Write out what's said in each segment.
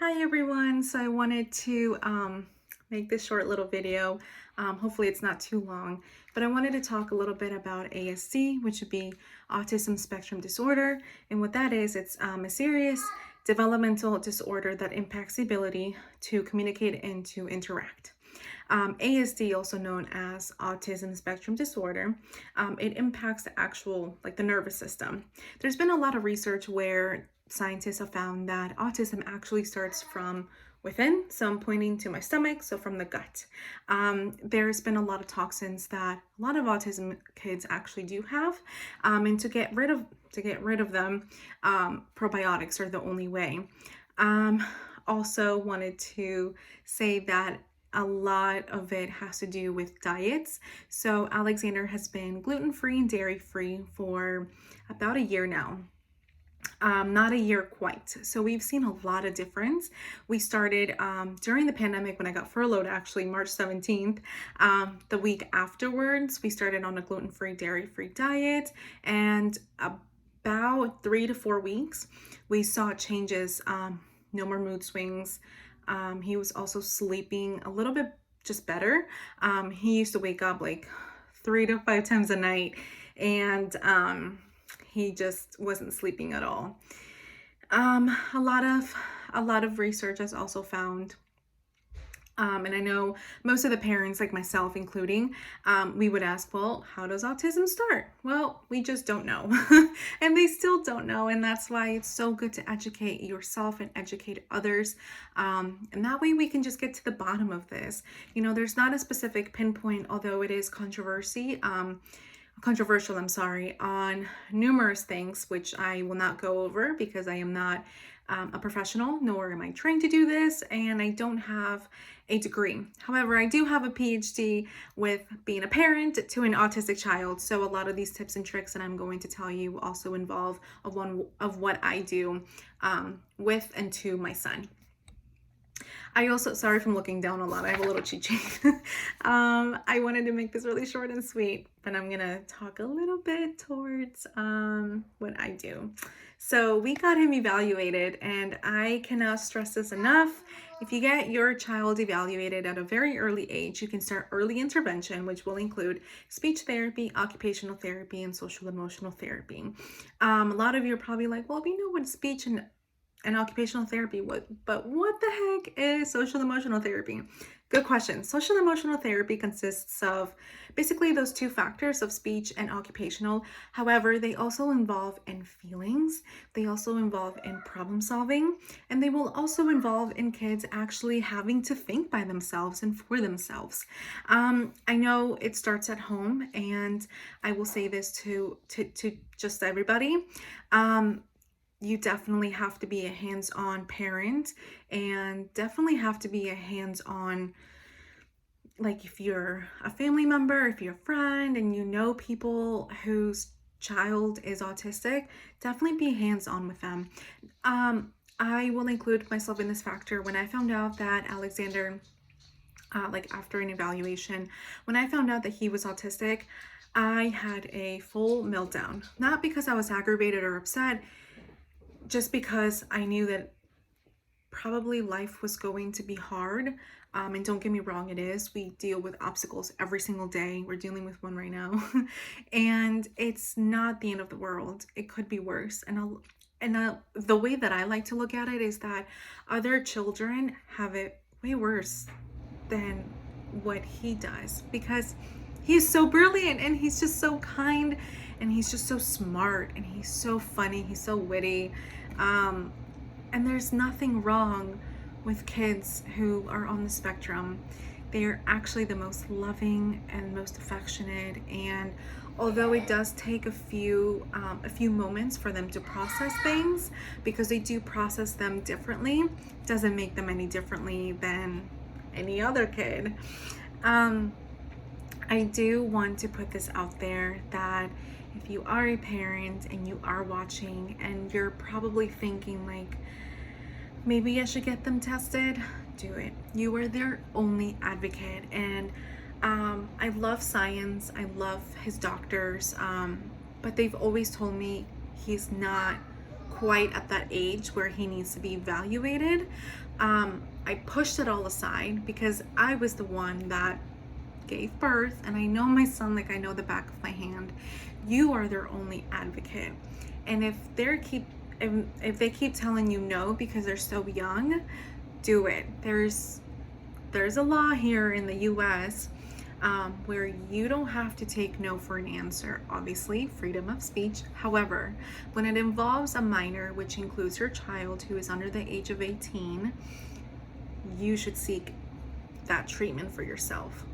Hi everyone. So I wanted to make this short little video. Hopefully it's not too long, but I wanted to talk a little bit about ASD, which would be Autism Spectrum Disorder. And what that is, it's a serious developmental disorder that impacts the ability to communicate and to interact. ASD, also known as Autism Spectrum Disorder, it impacts the actual, like the nervous system. There's been a lot of research where scientists have found that autism actually starts from within, so I'm pointing to my stomach, so from the gut. There's been a lot of toxins that a lot of autism kids actually do have, and to get rid of them, probiotics are the only way. Also wanted to say that a lot of it has to do with diets. So Alexander has been gluten-free and dairy-free for about a year now. Not a year quite. So we've seen a lot of difference. We started during the pandemic when I got furloughed, actually March 17th. The week afterwards, we started on a gluten-free, dairy-free diet, and about 3 to 4 weeks, we saw changes. No more mood swings. He was also sleeping a little bit just better. He used to wake up like 3 to 5 times a night, and he just wasn't sleeping at all. A lot of research has also found, and I know most of the parents, like myself including, we would ask, well, how does autism start? Well, we just don't know. And they still don't know. And that's why it's so good to educate yourself and educate others. And that way we can just get to the bottom of this. You know, there's not a specific pinpoint, although it is controversial, on numerous things, which I will not go over because I am not a professional, nor am I trained to do this, and I don't have a degree. However, I do have a PhD with being a parent to an autistic child, so a lot of these tips and tricks that I'm going to tell you also involve one of what I do with and to my son. I also, sorry if I'm looking down a lot, I have a little cheat sheet. I wanted to make this really short and sweet, but I'm gonna talk a little bit towards what I do. So we got him evaluated, and I cannot stress this enough. If you get your child evaluated at a very early age, you can start early intervention, which will include speech therapy, occupational therapy, and social emotional therapy. A lot of you are probably like, well, we know what speech and occupational therapy, but what the heck is social emotional therapy? Good question. Social emotional therapy consists of basically those two factors of speech and occupational. However, they also involve in feelings, they also involve in problem solving, and they will also involve in kids actually having to think by themselves and for themselves. I know it starts at home, and I will say this to just everybody. You definitely have to be a hands-on parent, and definitely have to be a hands-on, like if you're a family member, if you're a friend and you know people whose child is autistic, definitely be hands-on with them. I will include myself in this factor. When I found out that Alexander, like after an evaluation, when I found out that he was autistic, I had a full meltdown. Not because I was aggravated or upset, just because I knew that probably life was going to be hard. And don't get me wrong, it is. We deal with obstacles every single day. We're dealing with one right now. And it's not the end of the world. It could be worse. And the way that I like to look at it is that other children have it way worse than what he does, because he's so brilliant and he's just so kind and he's just so smart and he's so funny, he's so witty. And there's nothing wrong with kids who are on the spectrum. They're actually the most loving and most affectionate, and although it does take a few moments for them to process things, because they do process them differently, doesn't make them any differently than any other kid. I do want to put this out there that if you are a parent and you are watching and you're probably thinking like, maybe I should get them tested, do it. You are their only advocate. And I love science, I love his doctors, but they've always told me he's not quite at that age where he needs to be evaluated. I pushed it all aside because I was the one that gave birth, and I know my son like I know the back of my hand. You are their only advocate, and if they keep telling you no because they're so young, do it. There's a law here in the US where you don't have to take no for an answer. Obviously, freedom of speech. However, when it involves a minor, which includes your child who is under the age of 18, you should seek that treatment for yourself.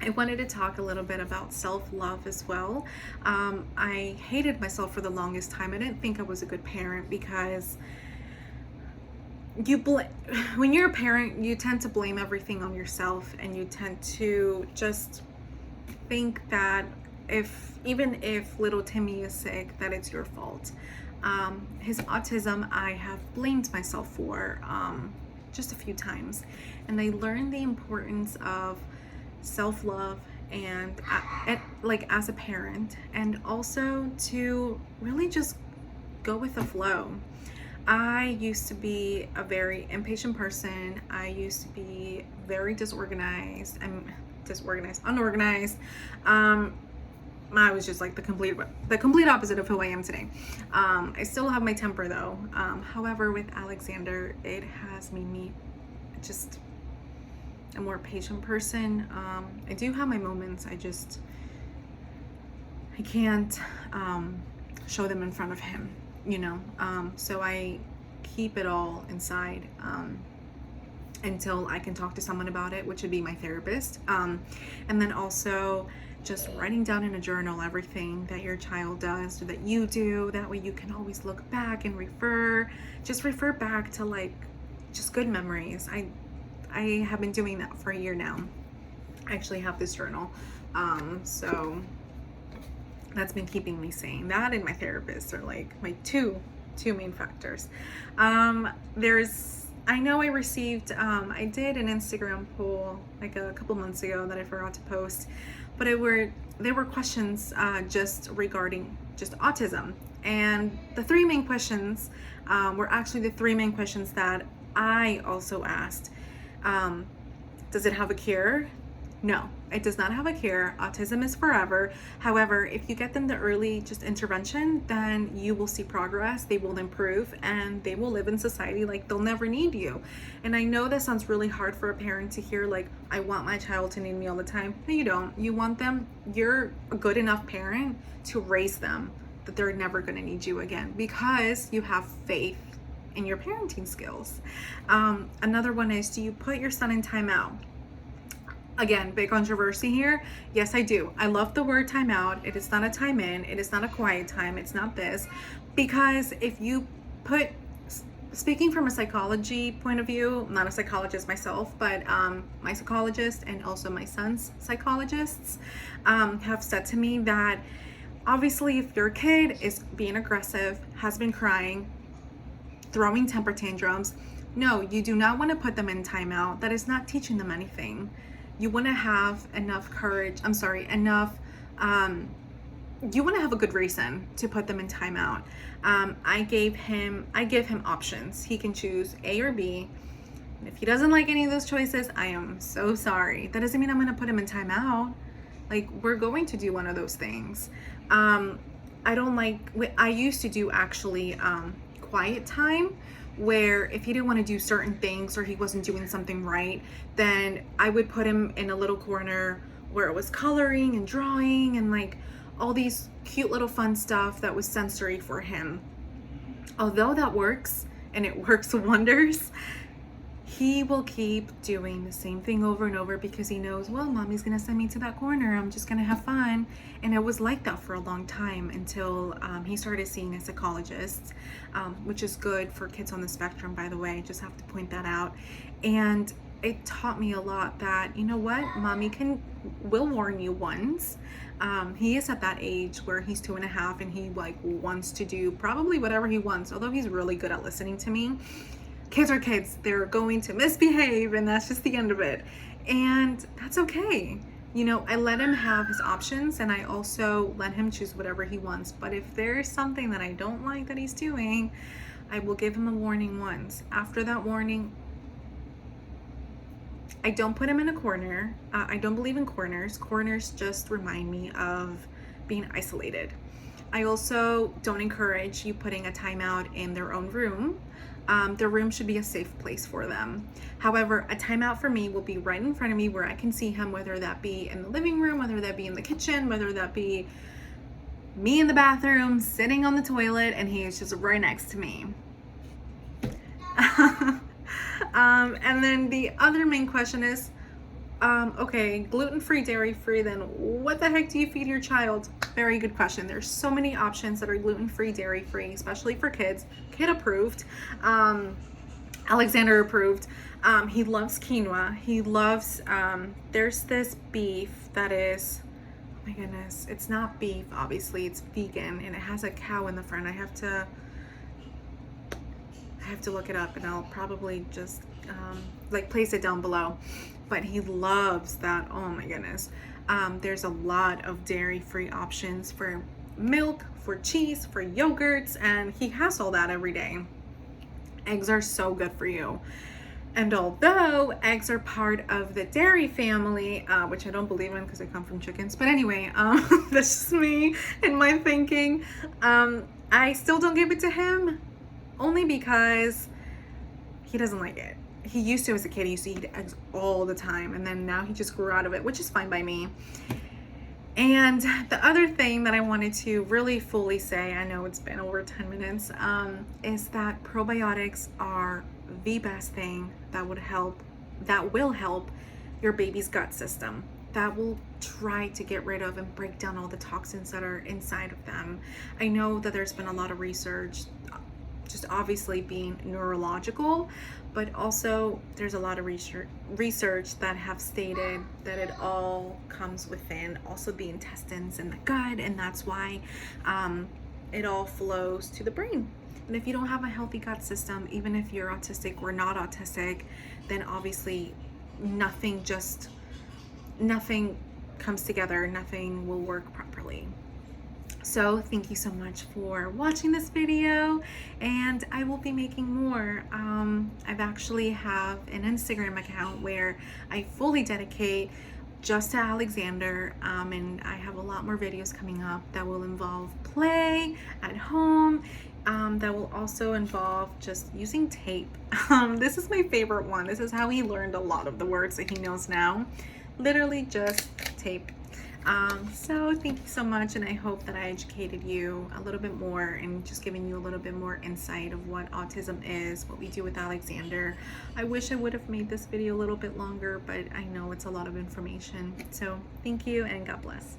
I wanted to talk a little bit about self-love as well. I hated myself for the longest time. I didn't think I was a good parent because when you're a parent, you tend to blame everything on yourself, and you tend to just think that even if little Timmy is sick, that it's your fault. His autism, I have blamed myself for just a few times, and I learned the importance of self-love and like as a parent, and also to really just go with the flow. I used to be a very impatient person. I used to be very unorganized. I was just like the complete opposite of who I am today. I still have my temper though. However, with Alexander, it has made me just a more patient person. I do have my moments. I can't show them in front of him, so I keep it all inside until I can talk to someone about it, which would be my therapist. And then also just writing down in a journal everything that your child does or that you do. That way you can always look back and refer back to like just good memories. I have been doing that for a year now. I actually have this journal. So that's been keeping me sane. That and my therapist are like my two main factors. I know I received, I did an Instagram poll like a couple months ago that I forgot to post, but there were questions just regarding just autism. And the three main questions were actually the three main questions that I also asked. Does it have a cure? No, it does not have a cure. Autism is forever. However, if you get them the early just intervention, then you will see progress. They will improve and they will live in society like they'll never need you. And I know that sounds really hard for a parent to hear, like, I want my child to need me all the time. No, you don't. You want them, you're a good enough parent to raise them that they're never going to need you again because you have faith in your parenting skills. Another one is, do you put your son in timeout? Again, big controversy here. Yes, I do. I love the word timeout. It is not a time in. It is not a quiet time. It's not this. Because if you speaking from a psychology point of view, I'm not a psychologist myself, but my psychologist and also my son's psychologists have said to me that obviously if your kid is being aggressive, has been crying, throwing temper tantrums, no, you do not want to put them in timeout. That is not teaching them anything. You want to have enough courage. You want to have a good reason to put them in timeout. I give him options. He can choose A or B. And if he doesn't like any of those choices, I am so sorry. That doesn't mean I'm going to put him in timeout. Like, we're going to do one of those things. I used to do actually quiet time, where if he didn't want to do certain things or he wasn't doing something right, then I would put him in a little corner where it was coloring and drawing and like all these cute little fun stuff that was sensory for him. Although that works and it works wonders, he will keep doing the same thing over and over because he knows, well, mommy's gonna send me to that corner, I'm just gonna have fun. And it was like that for a long time until he started seeing a psychologist, which is good for kids on the spectrum, by the way, just have to point that out. And it taught me a lot that, you know what, mommy will warn you once. He is at that age where he's 2.5 and he like wants to do probably whatever he wants, although he's really good at listening to me. Kids are kids. They're going to misbehave, and that's just the end of it. And that's okay. You know, I let him have his options, and I also let him choose whatever he wants. But if there's something that I don't like that he's doing, I will give him a warning once. After that warning, I don't put him in a corner. I don't believe in corners. Corners just remind me of being isolated. I also don't encourage you putting a timeout in their own room. Their room should be a safe place for them. However, a timeout for me will be right in front of me where I can see him, whether that be in the living room, whether that be in the kitchen, whether that be me in the bathroom, sitting on the toilet, and he is just right next to me. And then the other main question is, okay, gluten-free, dairy-free, then what the heck do you feed your child? Very good question. There's so many options that are gluten-free, dairy-free, especially for kids. Kid approved. Alexander approved. He loves quinoa. He loves, there's this beef that is, oh my goodness, it's not beef, obviously, it's vegan, and it has a cow in the front. I have to look it up, and I'll probably just like place it down below. But he loves that. Oh my goodness. There's a lot of dairy-free options for milk, for cheese, for yogurts, and he has all that every day. Eggs are so good for you. And although eggs are part of the dairy family, which I don't believe in because they come from chickens, but anyway, that's just me and my thinking. I still don't give it to him, only because he doesn't like it. He used to, as a kid, he used to eat eggs all the time, and then now he just grew out of it, which is fine by me. And the other thing that I wanted to really fully say, I know it's been over 10 minutes, is that probiotics are the best thing that will help your baby's gut system. That will try to get rid of and break down all the toxins that are inside of them. I know that there's been a lot of research, just obviously being neurological, but also there's a lot of research that have stated that it all comes within also the intestines and the gut, and that's why it all flows to the brain. And if you don't have a healthy gut system, even if you're autistic or not autistic, then obviously nothing comes together, nothing will work properly. So thank you so much for watching this video, and I will be making more. I've actually have an Instagram account where I fully dedicate just to Alexander, and I have a lot more videos coming up that will involve play at home, that will also involve just using tape. This is my favorite one. This is how he learned a lot of the words that he knows now. Literally just tape. So thank you so much, and I hope that I educated you a little bit more and just giving you a little bit more insight of what autism is, what we do with Alexander. I wish I would have made this video a little bit longer, but I know it's a lot of information. So thank you, and God bless.